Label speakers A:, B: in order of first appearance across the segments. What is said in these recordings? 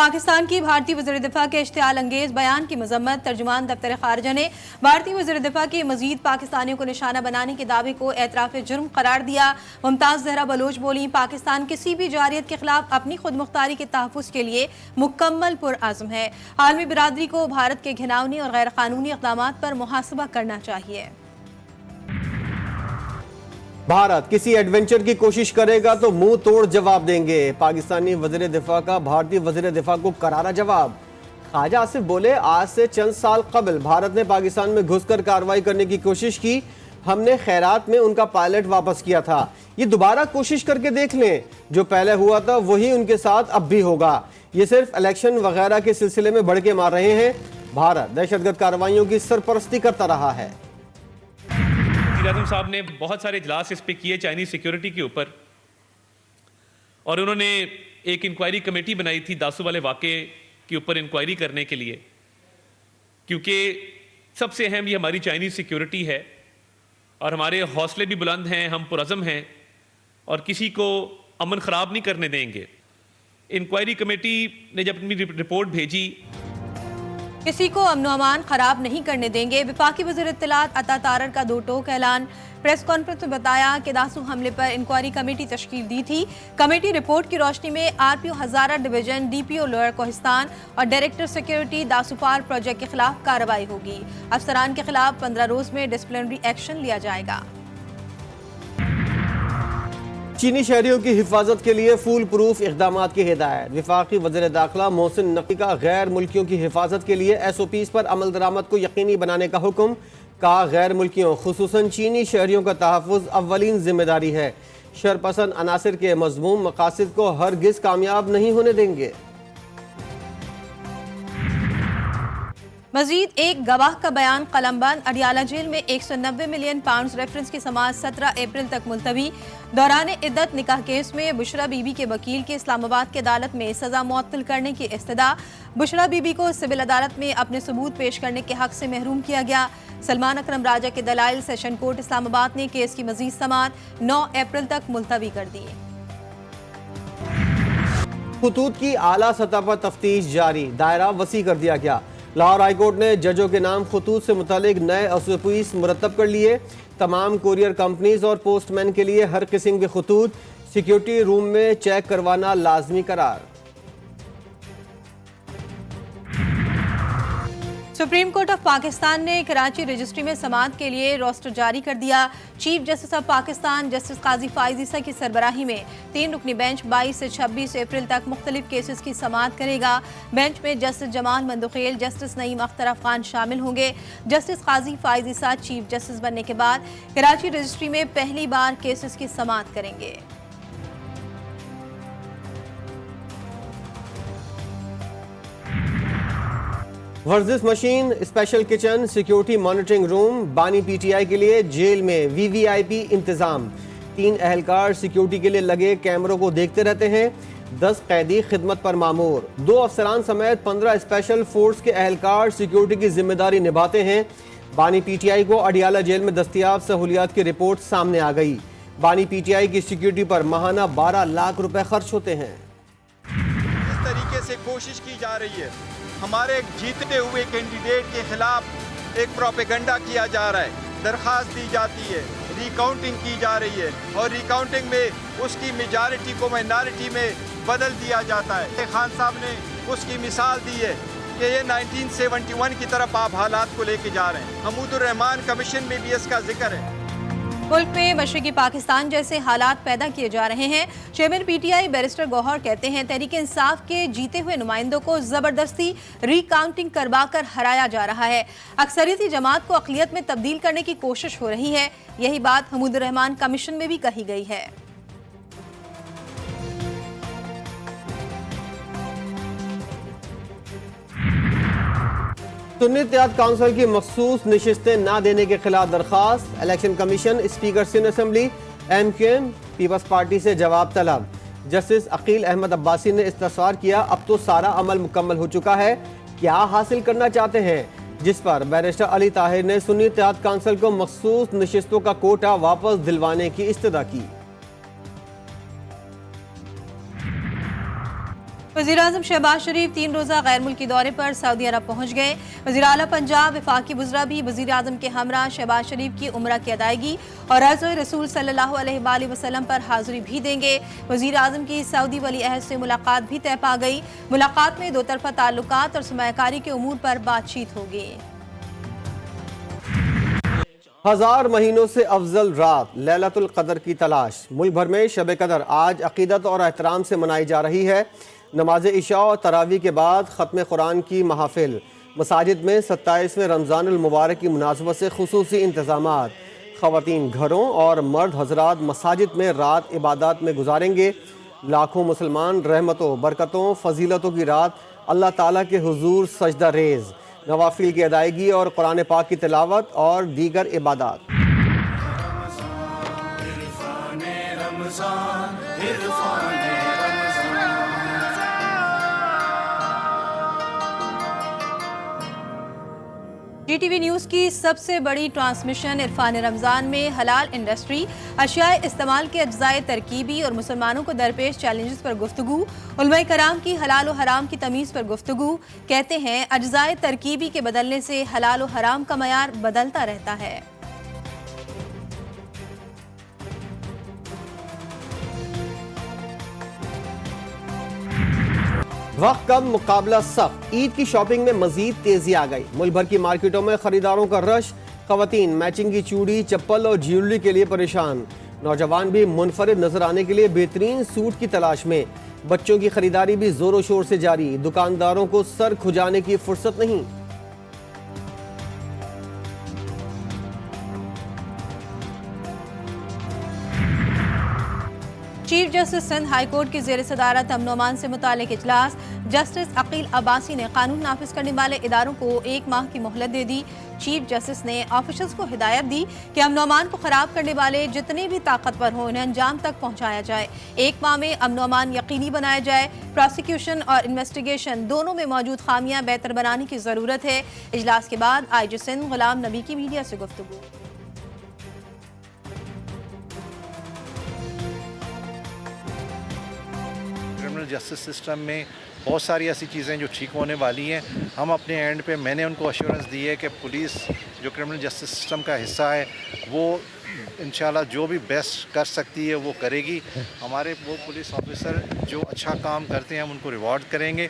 A: पाकिस्तान की भारतीय वज़ीर दिफा के इश्तियाल अंगेज बयान की मजम्मत। तर्जुमान दफ्तर खारजा ने भारतीय वज़ीर दिफा की मजीद पाकिस्तानियों को निशाना बनाने के दावे को एतराफ़ जुर्म करार दिया। मुमताज़ ज़हरा बलोच बोली, पाकिस्तान किसी भी जारियत के खिलाफ अपनी खुद मुख्तारी के तहफ़्फ़ुज़ के लिए मुकम्मल पुरअज़्म है। आलमी बिरादरी को भारत के घिनौनी और गैर कानूनी इक़दामात पर मुहासबा करना चाहिए।
B: भारत किसी एडवेंचर की कोशिश करेगा तो मुंह तोड़ जवाब देंगे। पाकिस्तानी वज़ीर दिफा का भारतीय वज़ीर दिफा को करारा जवाब। ख्वाजा आसिफ बोले, आज से चंद साल कबल भारत ने पाकिस्तान में घुसकर कार्रवाई करने की कोशिश की। हमने खैरात में उनका पायलट वापस किया था। ये दोबारा कोशिश करके देख लें, जो पहले हुआ था वही उनके साथ अब भी होगा। ये सिर्फ इलेक्शन वगैरह के सिलसिले में भड़के मार रहे हैं। भारत दहशतगर्द कार्रवाइयों की सरपरस्ती करता रहा है।
C: आज़म साहब ने बहुत सारे इजलास इस पे किए चाइनीज सिक्योरिटी के ऊपर, और उन्होंने एक इंक्वायरी कमेटी बनाई थी दासू वाले वाक़े के ऊपर इंक्वायरी करने के लिए, क्योंकि सबसे अहम ये हमारी चाइनीज सिक्योरिटी है और हमारे हौसले भी बुलंद हैं, हम पुरअज़म हैं और किसी को अमन ख़राब नहीं करने देंगे। इंक्वायरी कमेटी ने जब अपनी रिपोर्ट भेजी,
A: किसी को अमन अमान खराब नहीं करने देंगे। वफाकी वज़ीर इत्तलात अता तारर का दो टोक ऐलान। प्रेस कॉन्फ्रेंस में बताया कि दासू हमले पर इंक्वायरी कमेटी तश्कील दी थी। कमेटी रिपोर्ट की रोशनी में आरपीओ हजारा डिवीजन, डीपीओ लोअर कोहिस्तान और डायरेक्टर सिक्योरिटी दासूपार प्रोजेक्ट के खिलाफ कार्रवाई होगी। अफसरान के खिलाफ 15 रोज में डिसिप्लिनरी एक्शन लिया जाएगा।
B: चीनी शहरियों की हिफाजत के लिए फूल प्रूफ इक़दाम की हिदायत। वफाकी वज़ीर दाखिला मोहसिन नकवी का गैर मुल्कियों की हिफाजत के लिए SOPs पर अमल दरामद को यकीनी बनाने का हुक्म। कहा, गैर मुल्कियों खुसूसन चीनी शहरियों का तहफ़्फ़ुज़ अव्वलीन जिम्मेदारी है। शरपसंद अनासिर के मज़मूम मकासद को हरगिज़ कामयाब नहीं होने देंगे।
A: मजीद एक गवाह का बयान कलमबंद। अडियाला जेल में 190 मिलियन पाउंड रेफरेंस की समाअत 17 अप्रैल तक मुलतवी। दौरान इद्दत निकाह केस में बुशरा बीबी के वकील के इस्लामाबाद की अदालत में सजा मुअत्तल करने की इस्तदा। बुशरा बीबी को सिविल अदालत में अपने सबूत पेश करने के हक से महरूम किया गया। सलमान अकरम राजा के दलाइल सेशन कोर्ट इस्लामाबाद ने केस की मजीद समाअत 9 अप्रैल तक मुलतवी कर दी।
B: खतूत की आला सतह पर तफ्तीश जारी, दायरा वसी कर दिया गया। लाहौर हाईकोर्ट ने जजों के नाम खतूत से मुतालिक नए SOPs मुरतब कर लिए। तमाम कोरियर कंपनीज और पोस्टमैन के लिए हर किस्म के खतूत सिक्योरिटी रूम में चेक करवाना लाजमी करार।
A: सुप्रीम कोर्ट ऑफ पाकिस्तान ने कराची रजिस्ट्री में समाअत के लिए रोस्टर जारी कर दिया। Chief justice of Pakistan justice Qazi Faez Isa की सरबराही में 3 रुकनी बेंच 22 से 26 अप्रैल तक मुख्तलिफ केसेस की समाअत करेगा। बेंच में जस्टिस जमाल मंदुखेल, जस्टिस नईम अख्तर अफगान शामिल होंगे। जस्टिस काजी फाइज ईसा चीफ जस्टिस बनने के बाद कराची रजिस्ट्री में पहली बार केसेस की समाअत करेंगे।
B: वर्जिश machine, special kitchen, security monitoring room, बानी PTI के लिए जेल में VVIP इंतजाम। 3 अहलकार सिक्योरिटी के लिए लगे कैमरों को देखते रहते हैं। 10 कैदी खिदमत पर मामूर। 2 अफसरान समेत 15 स्पेशल फोर्स के अहलकार सिक्योरिटी की जिम्मेदारी निभाते हैं। बानी PTI को अडियाला जेल में दस्तियाब सहूलियात की रिपोर्ट सामने आ गई। बानी PTI की सिक्योरिटी पर माहाना 12 लाख रुपए खर्च होते हैं।
D: इस तरीके से कोशिश की जा रही है, हमारे जीतते हुए कैंडिडेट के खिलाफ एक प्रोपेगेंडा किया जा रहा है, दरख्वास्त दी जाती है, रिकाउंटिंग की जा रही है और रिकाउंटिंग में उसकी मेजॉरिटी को माइनॉरिटी में बदल दिया जाता है। खान साहब ने उसकी मिसाल दी है कि ये 1971 की तरफ आप हालात को लेके जा रहे हैं। हमूदुर रहमान कमीशन में भी इसका जिक्र है।
A: मुल्क में मशरकी पाकिस्तान जैसे हालात पैदा किए जा रहे हैं। चेयरमैन PTI बैरिस्टर गौहर कहते हैं, तहरीक इंसाफ के जीते हुए नुमाइंदों को जबरदस्ती रिकाउंटिंग करवाकर हराया जा रहा है। अक्सरियती जमात को अक़लियत में तब्दील करने की कोशिश हो रही है। यही बात हमूदुर रहमान कमीशन में भी कही गई है।
B: सुन्नी इत्तेहाद काउंसिल की मखसूस नशिस्तें न देने के खिलाफ दरख्वास्त। Election commission, speaker Sindh assembly, MQM, Peoples Party से जवाब तलब। जस्टिस अकील अहमद अब्बासी ने इस्तफसार किया, अब तो सारा अमल मुकम्मल हो चुका है, क्या हासिल करना चाहते हैं? जिस पर बैरिस्टर अली ताहिर ने सुन्नी इत्तेहाद काउंसिल को मखसूस नशिस्तों का कोटा वापस दिलवाने की इस्तदा की।
A: वज़ीर-ए-आज़म शहबाज शरीफ 3 रोज़ा गैर मुल्की दौरे पर सऊदी अरब पहुँच गए। वज़ीर आला पंजाब वफाकी वज़रा भी वज़ीर-ए-आज़म के हमरा शहबाज शरीफ की उम्रा की अदायगी और हज़रत रसूल सल्लल्लाहु अलैहि वसल्लम पर हाज़िरी भी देंगे। वज़ीर-ए-आज़म की सऊदी वली अहद से मुलाकात भी तय पा गई। मुलाकात में दो तरफ़ा ताल्लुकात और सरमायाकारी के उमूर पर बातचीत होगी।
B: 1000 महीनों से अफजल रात लैलतुल कदर की तलाश। मुल्क भर में शब कदर आज अकीदत और एहतराम से मनाई जा रही है। नमाज इशा और तरावी के बाद ख़त्म कुरान की महफिल। मसाजिद में 27वें रमज़ानुल मुबारक की मुनासबत से खुसूसी इंतज़ामात। ख़वातीन घरों और मर्द हजरात मसाजिद में रात इबादत में गुजारेंगे। लाखों मुसलमान रहमतों बरकतों फजीलतों की रात अल्लाह ताला के हुजूर सजदा रेज़, नवाफिल की अदायगी और कुरान पाक की तिलावत और दीगर इबादत।
A: GTV न्यूज़ की सबसे बड़ी ट्रांसमिशन इरफान रमज़ान में हलाल इंडस्ट्री, अशियाए इस्तेमाल के अज्जाए तरकीबी और मुसलमानों को दरपेश चैलेंजेस पर गुफ्तगू। उलमाए कराम की हलाल और हराम की तमीज़ पर गुफ्तगू। कहते हैं अज्जाए तरकीबी के बदलने से हलाल और हराम का मयार बदलता रहता है।
B: वक्त कम मुकाबला सख्त। ईद की शॉपिंग में मजीद तेजी आ गई। मुल्क भर की मार्केटों में खरीदारों का रश। खवातीन मैचिंग की चूड़ी चप्पल और ज्वेलरी के लिए परेशान। नौजवान भी मुनफरिद नजर आने के लिए बेहतरीन सूट की तलाश में। बच्चों की खरीदारी भी जोरों शोर से जारी। दुकानदारों को सर खुजाने की फुर्सत नहीं।
A: Chief justice Sindh high court की ज़ेर सदारत अमन अमान से मुतालिक इजलास। जस्टिस अकील अब्बासी ने कानून नाफिज करने वाले इदारों को 1 माह की मोहलत दे दी। चीफ जस्टिस ने ऑफिसर्स को हिदायत दी कि अमन अमान को खराब करने वाले जितने भी ताकतवर हों उन्हें अंजाम तक पहुंचाया जाए। 1 माह में अमन अमान यकीनी बनाया जाए। प्रोसिक्यूशन और इन्वेस्टिगेशन दोनों में मौजूद खामियां बेहतर बनाने की ज़रूरत है। इजलास के बाद IG सिंध गुलाम नबी की मीडिया से गुफ्तगू।
E: क्रिमिनल जस्टिस सिस्टम में बहुत सारी ऐसी चीज़ें जो ठीक होने वाली हैं। हम अपने एंड पे मैंने उनको अश्योरेंस दी है कि पुलिस जो क्रिमिनल जस्टिस सिस्टम का हिस्सा है वो इंशाल्लाह जो भी बेस्ट कर सकती है वो करेगी। हमारे वो पुलिस ऑफिसर जो अच्छा काम करते हैं हम उनको रिवॉर्ड करेंगे।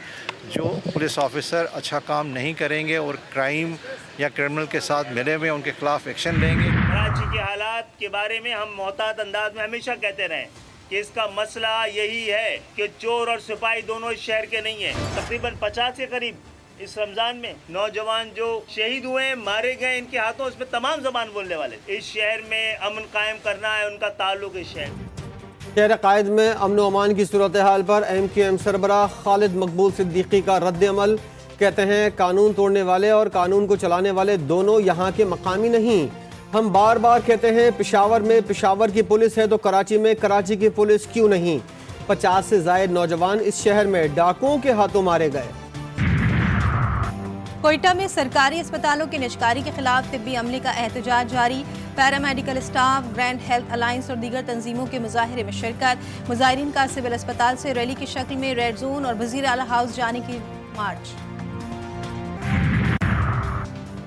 E: जो पुलिस ऑफिसर अच्छा काम नहीं करेंगे और क्राइम या क्रिमिनल के साथ मिले हुए उनके खिलाफ एक्शन लेंगे।
F: कराची के हालात के बारे में हम मोहतात अंदाज में हमेशा कहते रहें कि इसका मसला यही है कि चोर और सिपाही दोनों इस शहर के नहीं हैं। तकरीबन 50 के करीब इस रमज़ान में नौजवान जो शहीद हुए मारे गए इनके हाथों इसमें तमाम ज़बान बोलने वाले। इस शहर में अमन कायम करना है उनका ताल्लुक इस शहर।
B: शहर कायद में अमन व अमान की सूरत हाल पर MQM सरबराह खालिद मकबूल सिद्दीकी का रद्द अमल। कहते हैं कानून तोड़ने वाले और कानून को चलाने वाले दोनों यहाँ के मकामी नहीं। हम बार बार कहते हैं पेशावर में पेशावर की पुलिस है तो कराची में कराची की पुलिस क्यों नहीं। 50 से ज़ायद नौजवान इस शहर में डाकुओं के हाथों मारे गए।
A: कोयटा में सरकारी अस्पतालों की निजकारी के खिलाफ तिब्बी अमले का एहतजाज जारी। Paramedical staff, grand health alliance और दीगर तंजीमों के मुजाहिरे में शिरकत। मुजाहिरीन का सिविल अस्पताल से रैली की शक्ल में रेड जोन और वजीर आला हाउस जाने की मार्च।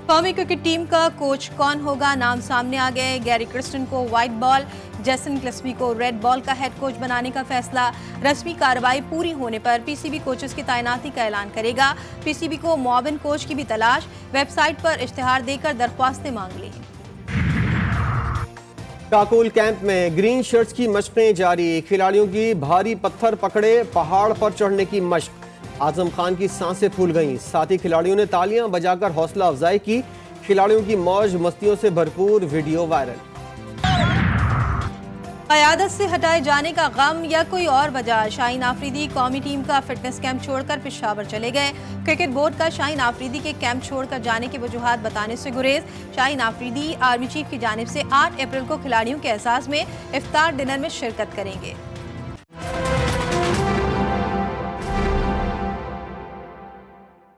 A: कौमी क्रिकेट टीम का कोच कौन होगा, नाम सामने आ गए। गैरी क्रिस्टन को व्हाइट बॉल, जेसन क्लिस्पी को रेड बॉल का हेड कोच बनाने का फैसला। रस्मी कार्रवाई पूरी होने पर PCB कोचेस की तैनाती का ऐलान करेगा। PCB को मुआविन कोच की भी तलाश। वेबसाइट पर इश्तिहार देकर दरख्वास्तें मांग ली।
B: काकुल कैंप में ग्रीन शर्ट्स की मशकें जारी। खिलाड़ियों की भारी पत्थर पकड़े पहाड़ पर चढ़ने की मशक। आजम खान की सांसें फूल गईं। साथी खिलाड़ियों ने तालियां बजाकर हौसला अफजाई की। खिलाड़ियों की मौज मस्तियों से भरपूर वीडियो वायरल।
A: क़यादत से हटाए जाने का गम या कोई और वजह, शाहीन आफरीदी कौमी टीम का फिटनेस कैंप छोड़कर पेशावर चले गए। क्रिकेट बोर्ड का शाहीन आफरीदी के कैंप छोड़कर जाने की वजूहात बताने से गुरेज। शाहीन आफरीदी आर्मी चीफ की जानिब से 8 अप्रैल को खिलाड़ियों के एहसास में इफ्तार डिनर में शिरकत करेंगे।